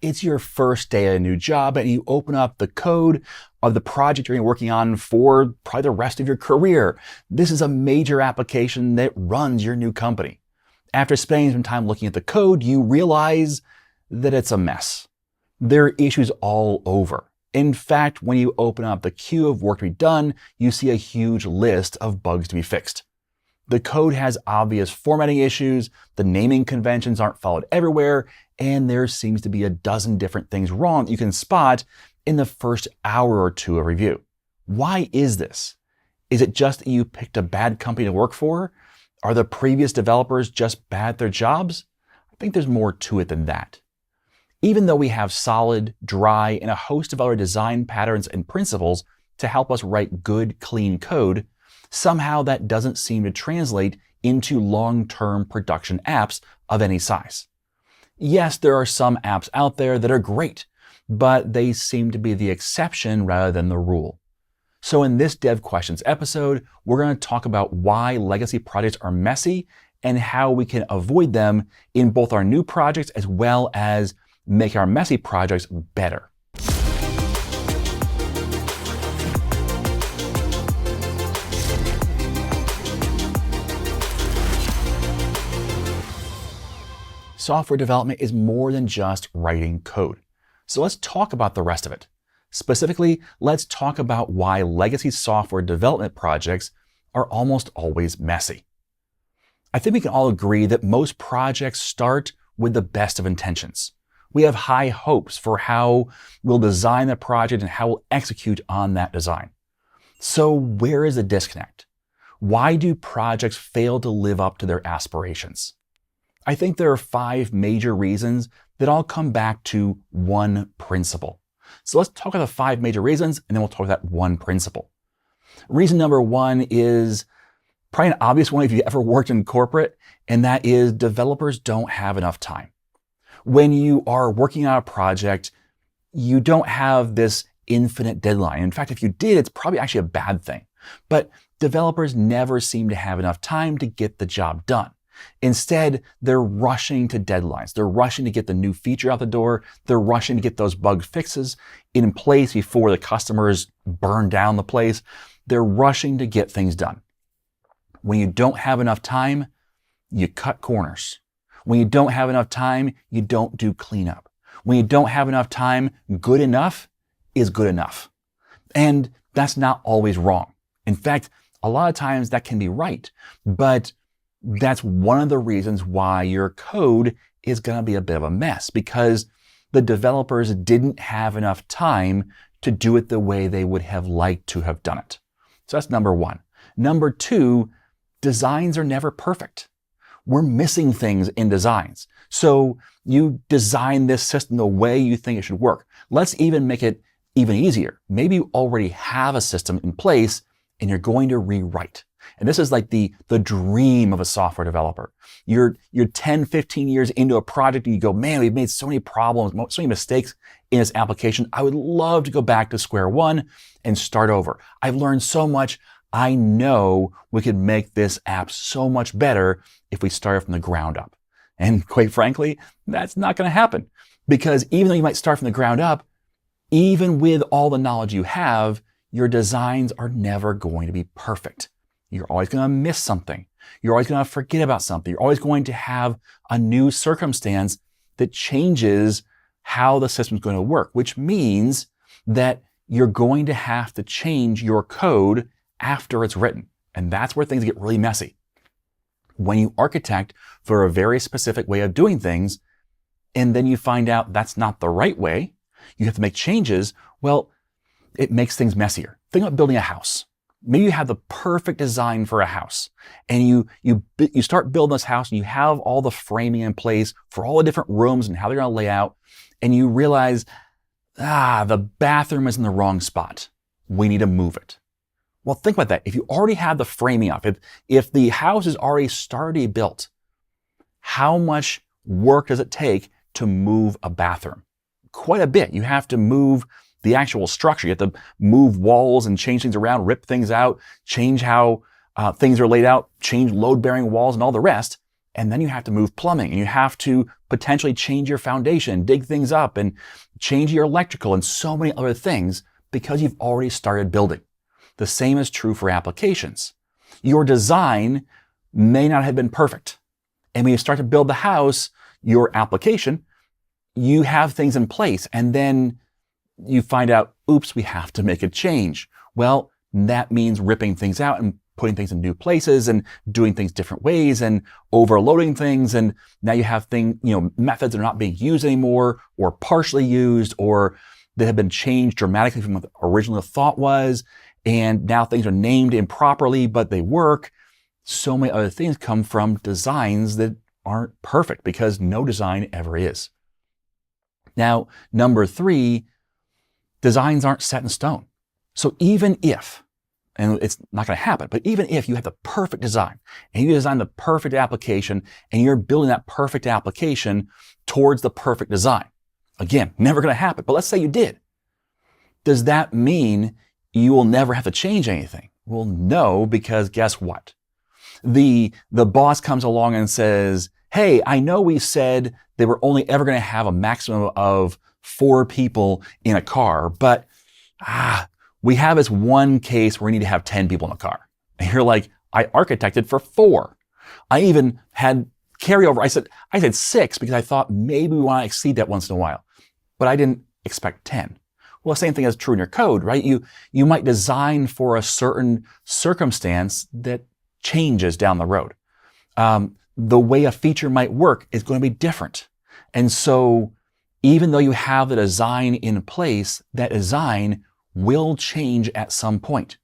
it's your first day at a new job and you open up the code of the project you're working on for probably the rest of your career. This is a major application that runs your new company. After spending some time looking at the code, you realize that it's a mess. There are issues all over. In fact, when you open up the queue of work to be done, you see a huge list of bugs to be fixed. The code has obvious formatting issues, the naming conventions aren't followed everywhere, and there seems to be a dozen different things wrong that you can spot in the first hour or two of review. Why is this? Is it just that you picked a bad company to work for? Are the previous developers just bad at their jobs? I think there's more to it than that. Even though we have solid, dry, and a host of other design patterns and principles to help us write good, clean code, somehow that doesn't seem to translate into long-term production apps of any size. Yes, there are some apps out there that are great, but they seem to be the exception rather than the rule. So in this Dev Questions episode, we're going to talk about why legacy projects are messy and how we can avoid them in both our new projects as well as make our messy projects better. Software development is more than just writing code. So let's talk about the rest of it. Specifically, let's talk about why legacy software development projects are almost always messy. I think we can all agree that most projects start with the best of intentions. We have high hopes for how we'll design the project and how we'll execute on that design. So where is the disconnect? Why do projects fail to live up to their aspirations? I think there are 5 major reasons that all come back to one principle. So let's talk about the 5 major reasons, and then we'll talk about that one principle. Reason number 1 is probably an obvious one if you ever worked in corporate, and that is developers don't have enough time. When you are working on a project, you don't have this infinite deadline. In fact, if you did, it's probably actually a bad thing. But developers never seem to have enough time to get the job done. Instead, they're rushing to deadlines. They're rushing to get the new feature out the door. They're rushing to get those bug fixes in place before the customers burn down the place. They're rushing to get things done. When you don't have enough time, you cut corners. When you don't have enough time, you don't do cleanup. When you don't have enough time, good enough is good enough. And that's not always wrong. In fact, a lot of times that can be right, but that's one of the reasons why your code is going to be a bit of a mess, because the developers didn't have enough time to do it the way they would have liked to have done it. So that's number 1. Number 2, designs are never perfect. We're missing things in designs. So you design this system the way you think it should work. Let's even make it even easier. Maybe you already have a system in place and you're going to rewrite. And this is like the dream of a software developer. You're 10, 15 years into a project and you go, man, we've made so many problems, so many mistakes in this application. I would love to go back to square one and start over. I've learned so much. I know we could make this app so much better if we started from the ground up. And quite frankly, that's not going to happen, because even though you might start from the ground up, even with all the knowledge you have, your designs are never going to be perfect. You're always going to miss something. You're always going to forget about something. You're always going to have a new circumstance that changes how the system's going to work, which means that you're going to have to change your code after it's written. And that's where things get really messy. When you architect for a very specific way of doing things, and then you find out that's not the right way, you have to make changes, well, it makes things messier. Think about building a house. Maybe you have the perfect design for a house, and you start building this house and you have all the framing in place for all the different rooms and how they're going to lay out, and you realize, the bathroom is in the wrong spot. We need to move it. Well, think about that. If you already have the framing up, if the house is already started built, how much work does it take to move a bathroom? Quite a bit. You have to move the actual structure. You have to move walls and change things around, rip things out, change how things are laid out, change load-bearing walls and all the rest. And then you have to move plumbing, and you have to potentially change your foundation, dig things up, and change your electrical and so many other things because you've already started building. The same is true for applications. Your design may not have been perfect. And when you start to build the house, your application, you have things in place, and then you find out, oops, we have to make a change. Well, that means ripping things out and putting things in new places and doing things different ways and overloading things. And now you have methods that are not being used anymore, or partially used, or that have been changed dramatically from what the original thought was. And now things are named improperly, but they work. So many other things come from designs that aren't perfect, because no design ever is. Now, number 3, designs aren't set in stone. So even if, and it's not going to happen, but even if you have the perfect design and you design the perfect application and you're building that perfect application towards the perfect design, again, never going to happen. But let's say you did. Does that mean you will never have to change anything? Well, no, because guess what? The boss comes along and says, hey, I know we said that we're only ever going to have a maximum of 4 people in a car, but we have this one case where we need to have 10 people in a car. And you're like, I architected for 4. I even had carryover. I said 6 because I thought maybe we want to exceed that once in a while, but I didn't expect 10. Well, the same thing is true in your code, right? You might design for a certain circumstance that changes down the road. The way a feature might work is going to be different. And so even though you have the design in place, that design will change at some point.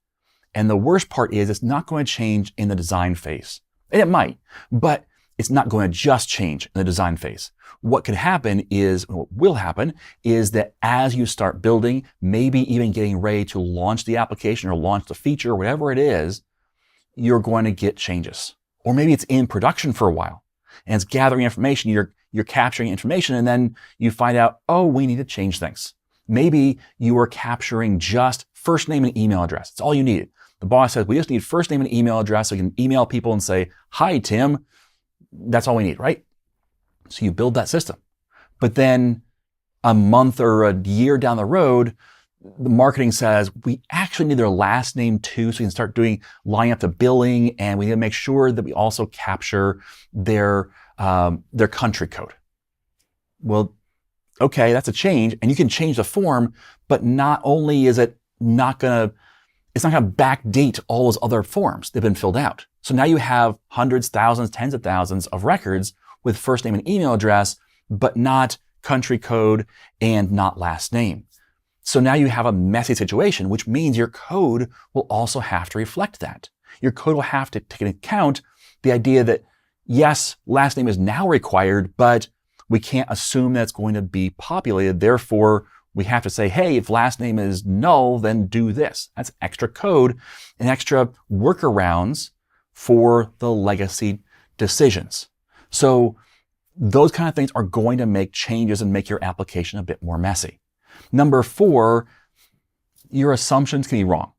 And the worst part is it's not going to change in the design phase. And it might, but it's not going to just change in the design phase. What could happen is, what will happen is that as you start building, maybe even getting ready to launch the application or launch the feature, whatever it is, you're going to get changes. Or maybe it's in production for a while and it's gathering information. You're capturing information, and then you find out, oh, we need to change things. Maybe you are capturing just first name and email address. It's all you needed. The boss says, we just need first name and email address so we can email people and say, hi, Tim. That's all we need, right? So you build that system. But then a month or a year down the road, the marketing says, we actually need their last name too, so we can start lining up the billing, and we need to make sure that we also capture their country code. Well, okay, that's a change, and you can change the form, but not only is it's not going to backdate all those other forms that have been filled out. So now you have hundreds, thousands, tens of thousands of records with first name and email address, but not country code and not last name. So now you have a messy situation, which means your code will also have to reflect that. Your code will have to take into account the idea that, yes, last name is now required, but we can't assume that it's going to be populated. Therefore, we have to say, hey, if last name is null, then do this. That's extra code and extra workarounds for the legacy decisions. So those kind of things are going to make changes and make your application a bit more messy. Number 4, your assumptions can be wrong.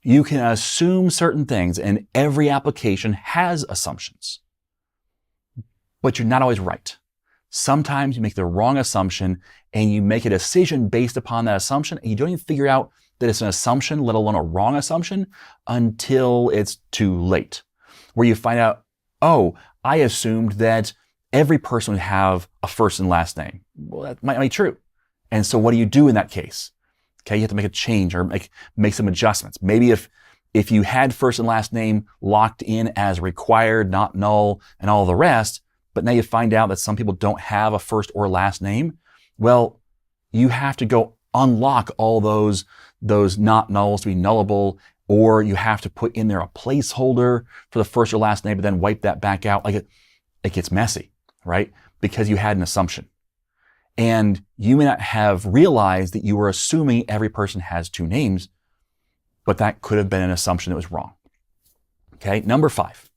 You can assume certain things, and every application has assumptions. But you're not always right. Sometimes you make the wrong assumption and you make a decision based upon that assumption, and you don't even figure out that it's an assumption, let alone a wrong assumption, until it's too late. Where you find out, oh, I assumed that every person would have a first and last name. Well, that might not be true. And so what do you do in that case? Okay, you have to make a change or make some adjustments. Maybe if you had first and last name locked in as required, not null, and all the rest, but now you find out that some people don't have a first or last name, well, you have to go unlock all those not nulls to be nullable, or you have to put in there a placeholder for the first or last name, but then wipe that back out. Like it gets messy, right? Because you had an assumption. And you may not have realized that you were assuming every person has 2 names, but that could have been an assumption that was wrong. Okay, number 5,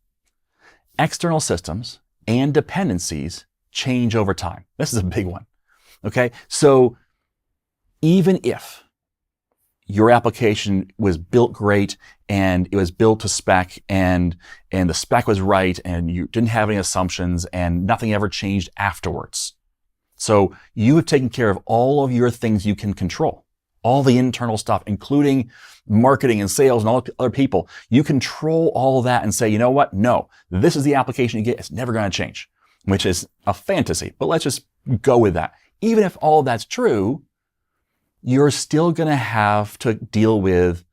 external systems and dependencies change over time. This is a big one. Okay, so even if your application was built great and it was built to spec and the spec was right and you didn't have any assumptions and nothing ever changed afterwards. So you have taken care of all of your things you can control, all the internal stuff, including marketing and sales and all the other people. You control all of that and say, you know what? No, this is the application you get. It's never going to change, which is a fantasy, but let's just go with that. Even if all of that's true, you're still going to have to deal with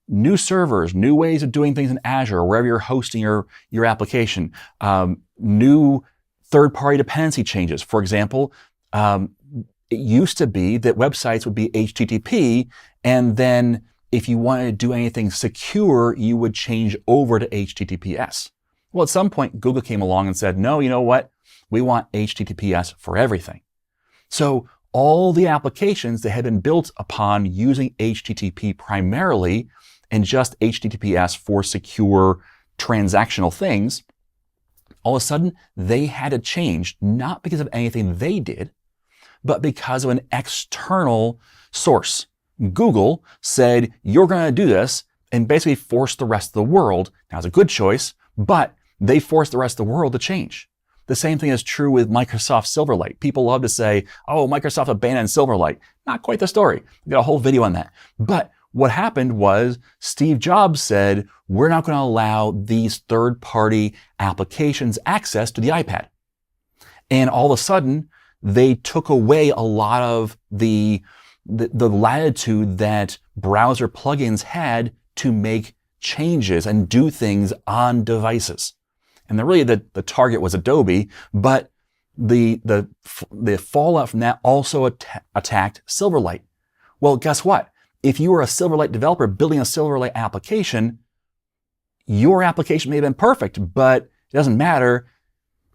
new servers, new ways of doing things in Azure or wherever you're hosting your application, new third-party dependency changes. For example, it used to be that websites would be HTTP, and then if you wanted to do anything secure, you would change over to HTTPS. Well, at some point, Google came along and said, no, you know what? We want HTTPS for everything. So all the applications that had been built upon using HTTP primarily and just HTTPS for secure transactional things, all of a sudden they had to change, not because of anything they did, but because of an external source. Google said, you're going to do this, and basically forced the rest of the world. Now, it's a good choice, but they forced the rest of the world to change. The same thing is true with Microsoft Silverlight. People love to say, oh, Microsoft abandoned Silverlight. Not quite the story. We got a whole video on that. But what happened was Steve Jobs said, we're not going to allow these third-party applications access to the iPad. And all of a sudden, they took away a lot of the latitude that browser plugins had to make changes and do things on devices. And really the target was Adobe, but the fallout from that also attacked Silverlight. Well, guess what? If you were a Silverlight developer building a Silverlight application, your application may have been perfect, but it doesn't matter.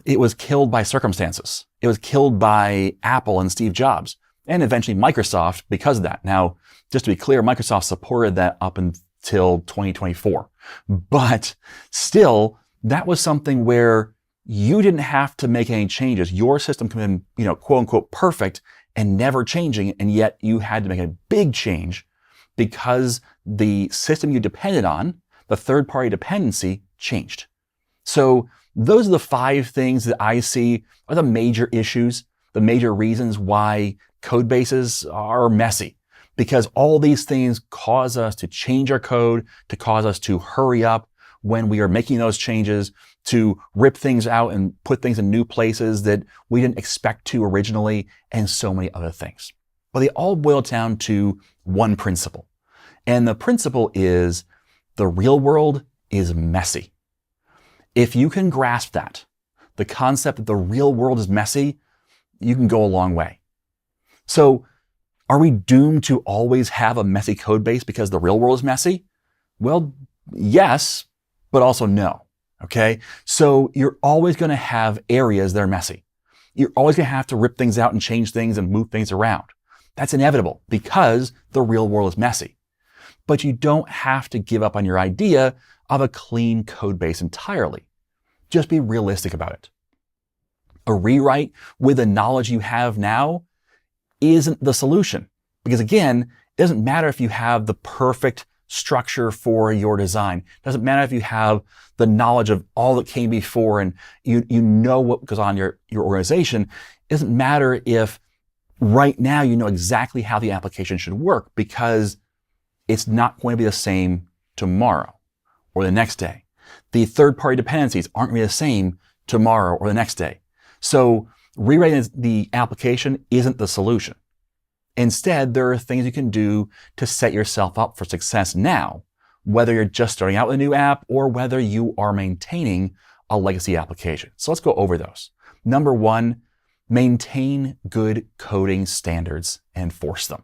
It was killed by circumstances. It was killed by Apple and Steve Jobs, and eventually Microsoft because of that. Now, just to be clear, Microsoft supported that up until 2024. But still, that was something where you didn't have to make any changes. Your system could have been, quote unquote, perfect and never changing, and yet you had to make a big change because the system you depended on, the third-party dependency, changed. So those are the 5 things that I see are the major issues, the major reasons why code bases are messy. Because all these things cause us to change our code, to cause us to hurry up when we are making those changes, to rip things out and put things in new places that we didn't expect to originally, and so many other things. But they all boil down to one principle. And the principle is the real world is messy. If you can grasp that, the concept that the real world is messy, you can go a long way. So are we doomed to always have a messy code base because the real world is messy? Well, yes, but also no. Okay? So you're always going to have areas that are messy. You're always going to have to rip things out and change things and move things around. That's inevitable because the real world is messy. But you don't have to give up on your idea of a clean code base entirely. Just be realistic about it. A rewrite with the knowledge you have now isn't the solution. Because again, it doesn't matter if you have the perfect structure for your design. It doesn't matter if you have the knowledge of all that came before and you know what goes on in your organization. It doesn't matter if right now you know exactly how the application should work, because it's not going to be the same tomorrow or the next day. The third-party dependencies aren't going to be the same tomorrow or the next day. So rewriting the application isn't the solution. Instead, there are things you can do to set yourself up for success now, whether you're just starting out with a new app or whether you are maintaining a legacy application. So let's go over those. Number 1, maintain good coding standards and enforce them.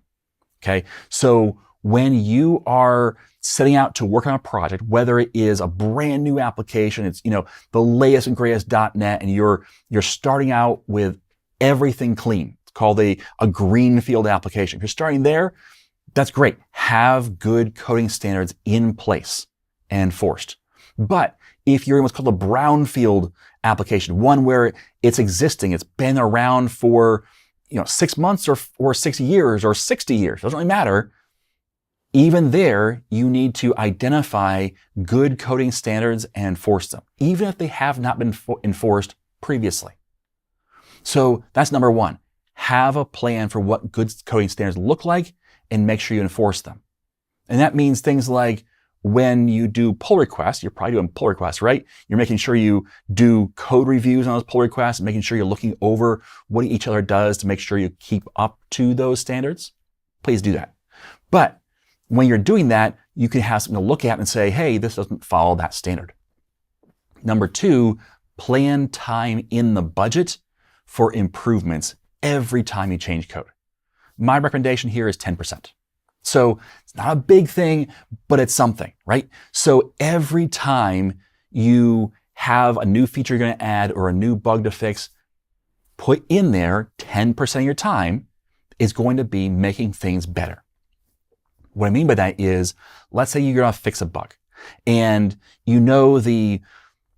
Okay. So when you are setting out to work on a project, whether it is a brand new application, it's, the latest and greatest .NET, and you're starting out with everything clean. It's called a greenfield application. If you're starting there, that's great. Have good coding standards in place and enforced. But if you're in what's called a brownfield application, one where it's existing, it's been around for 6 months or 6 years or 60 years, doesn't really matter, Even there, you need to identify good coding standards and enforce them, even if they have not been enforced previously. So that's number one. Have a plan for what good coding standards look like and make sure you enforce them. And that means things like when you do pull requests, you're probably doing pull requests, right? You're making sure you do code reviews on those pull requests and making sure you're looking over what each other does to make sure you keep up to those standards. Please do that. But when you're doing that, you can have something to look at and say, hey, this doesn't follow that standard. Number two, plan time in the budget for improvements every time you change code. My recommendation here is 10%. So it's not a big thing, but it's something, right? So every time you have a new feature you're going to add or a new bug to fix, put in there 10% of your time is going to be making things better. What I mean by that is, let's say you're going to fix a bug and you know the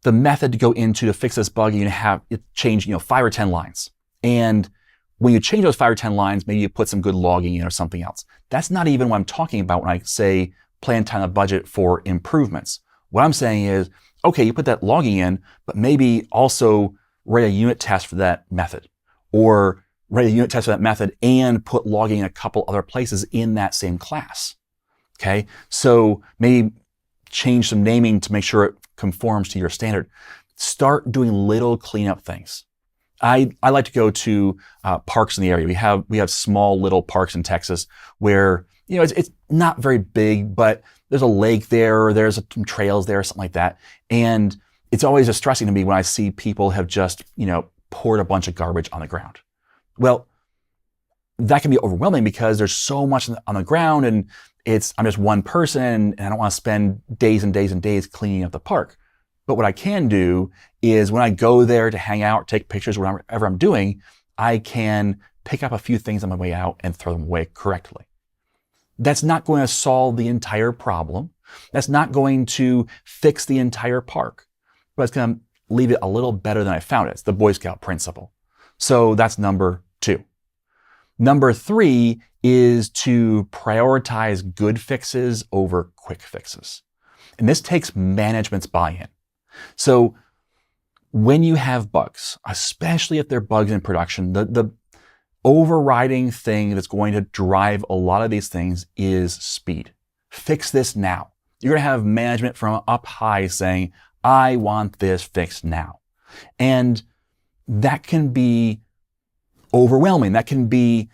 method to go into to fix this bug, you have it change 5 or 10 lines. And when you change those 5 or 10 lines, maybe you put some good logging in or something else. That's not even what I'm talking about when I say plan time and budget for improvements. What I'm saying is, okay, you put that logging in, but maybe also write a unit test for that method, or write a unit test for that method and put logging in a couple other places in that same class. Okay, so maybe change some naming to make sure it conforms to your standard. Start doing little cleanup things. I like to go to parks in the area. We have small little parks in Texas where it's not very big, but there's a lake there, or there's some trails there, or something like that. And it's always distressing to me when I see people have just poured a bunch of garbage on the ground. Well, that can be overwhelming because there's so much on the ground, and I'm just one person, and I don't want to spend days and days and days cleaning up the park. But what I can do is when I go there to hang out, take pictures, whatever I'm doing, I can pick up a few things on my way out and throw them away correctly. That's not going to solve the entire problem. That's not going to fix the entire park, but it's going to leave it a little better than I found it. It's the Boy Scout principle. So that's number two. Number three is to prioritize good fixes over quick fixes. And this takes management's buy-in. So when you have bugs, especially if they're bugs in production, the overriding thing that's going to drive a lot of these things is speed. Fix this now. You're going to have management from up high saying, I want this fixed now. And that can be overwhelming. That can be,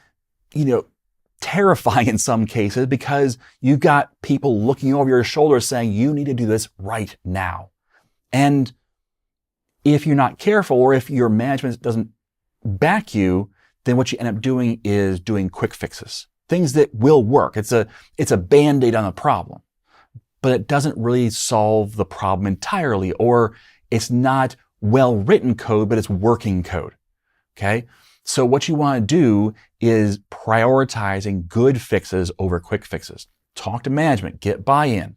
terrifying in some cases because you've got people looking over your shoulder saying, you need to do this right now. And if you're not careful, or if your management doesn't back you, then what you end up doing is doing quick fixes, things that will work. It's a Band-Aid on the problem, but it doesn't really solve the problem entirely, or it's not well-written code, but it's working code. Okay? So what you want to do is prioritizing good fixes over quick fixes. Talk to management, get buy-in.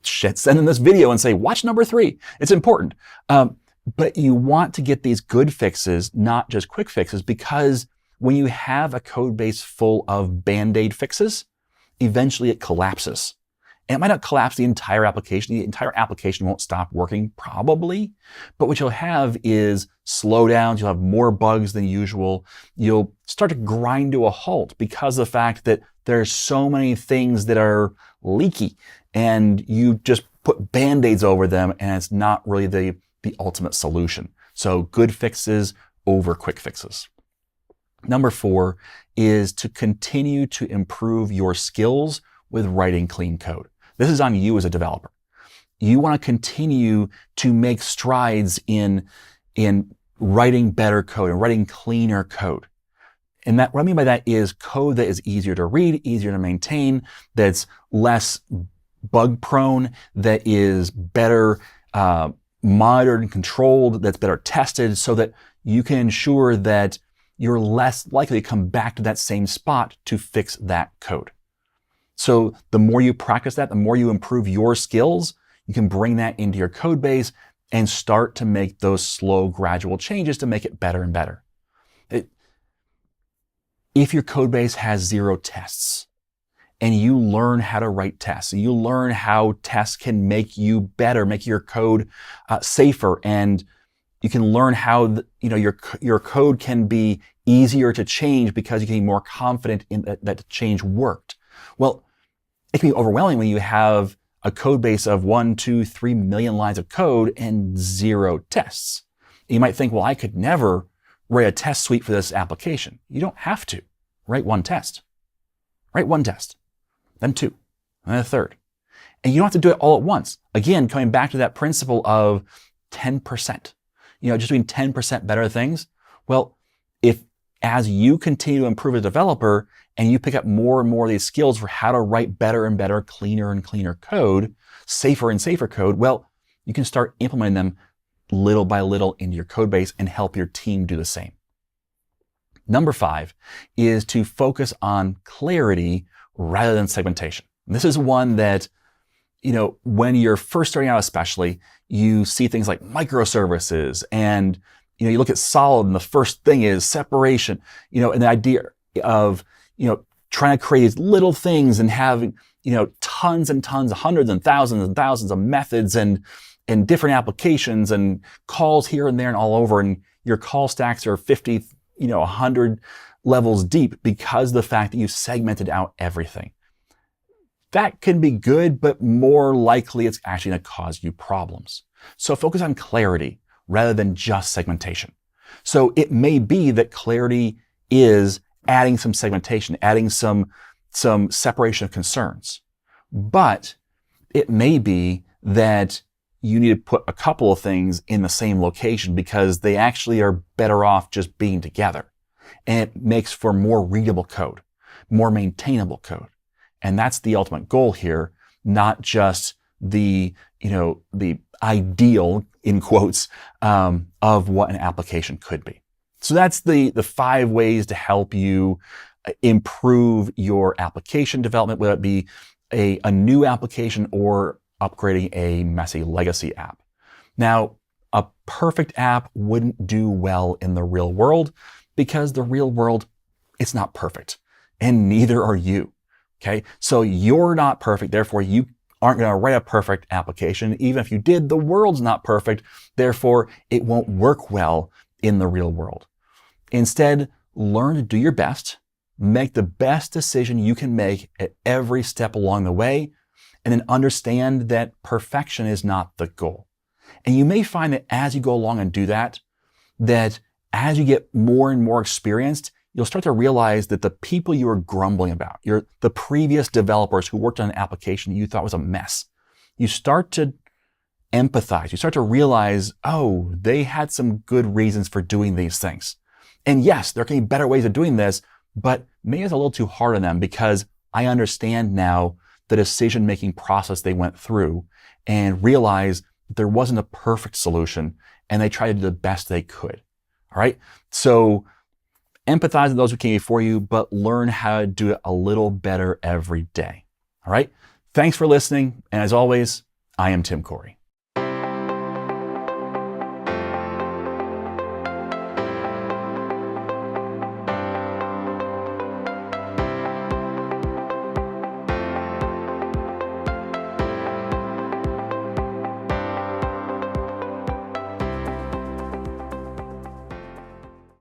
Send them this video and say, watch number 3. It's important. But you want to get these good fixes, not just quick fixes, because when you have a code base full of Band-Aid fixes, eventually it collapses. And it might not collapse the entire application. The entire application won't stop working, probably. But what you'll have is slowdowns. You'll have more bugs than usual. You'll start to grind to a halt because of the fact that there's so many things that are leaky, and you just put Band-Aids over them, and it's not really the ultimate solution. So good fixes over quick fixes. Number 4 is to continue to improve your skills with writing clean code. This is on you as a developer. You want to continue to make strides in writing better code and writing cleaner code. And what I mean by that is code that is easier to read, easier to maintain, that's less bug prone, that is better monitored and controlled, that's better tested, so that you can ensure that you're less likely to come back to that same spot to fix that code. So the more you practice that, the more you improve your skills, you can bring that into your code base and start to make those slow, gradual changes to make it better and better. If your code base has 0 tests and you learn how to write tests. You learn how tests can make you better, make your code safer, and you can learn how your code can be easier to change because you can be more confident in that the change worked. Well, it can be overwhelming when you have a code base of 1, 2, 3 million lines of code and 0 tests. You might think, well, I could never write a test suite for this application. You don't have to. Write one test. Write one test, then 2, and then a third. And you don't have to do it all at once. Again, coming back to that principle of 10%. Just doing 10% better things. Well, if as you continue to improve as a developer and you pick up more and more of these skills for how to write better and better, cleaner and cleaner code, safer and safer code, well, you can start implementing them little by little into your code base and help your team do the same. Number 5 is to focus on clarity rather than segmentation. This is one that, when you're first starting out especially, you see things like microservices and, you look at solid and the first thing is separation, and the idea of, trying to create these little things and having, tons and tons, hundreds and thousands of methods and different applications and calls here and there and all over. And your call stacks are 50, 100 levels deep because of the fact that you segmented out everything. That can be good, but more likely it's actually going to cause you problems. So focus on clarity rather than just segmentation. So it may be that clarity is adding some segmentation, adding some separation of concerns. But it may be that you need to put a couple of things in the same location because they actually are better off just being together. And it makes for more readable code, more maintainable code. And that's the ultimate goal here, not just the ideal, in quotes, of what an application could be. So that's the 5 ways to help you improve your application development, whether it be a new application or upgrading a messy legacy app. Now, a perfect app wouldn't do well in the real world because the real world, it's not perfect, and neither are you. Okay, so you're not perfect, therefore you aren't going to write a perfect application. Even if you did, the world's not perfect, therefore it won't work well in the real world. Instead, learn to do your best, make the best decision you can make at every step along the way, and then understand that perfection is not the goal. And you may find that as you go along and do that as you get more and more experienced, you'll start to realize that the people you were grumbling about, the previous developers who worked on an application you thought was a mess, you start to empathize. You start to realize, oh, they had some good reasons for doing these things. And yes, there can be better ways of doing this, but maybe it's a little too hard on them because I understand now the decision-making process they went through and realize there wasn't a perfect solution and they tried to do the best they could. All right. So empathize with those who came before you, but learn how to do it a little better every day. All right. Thanks for listening. And as always, I am Tim Corey.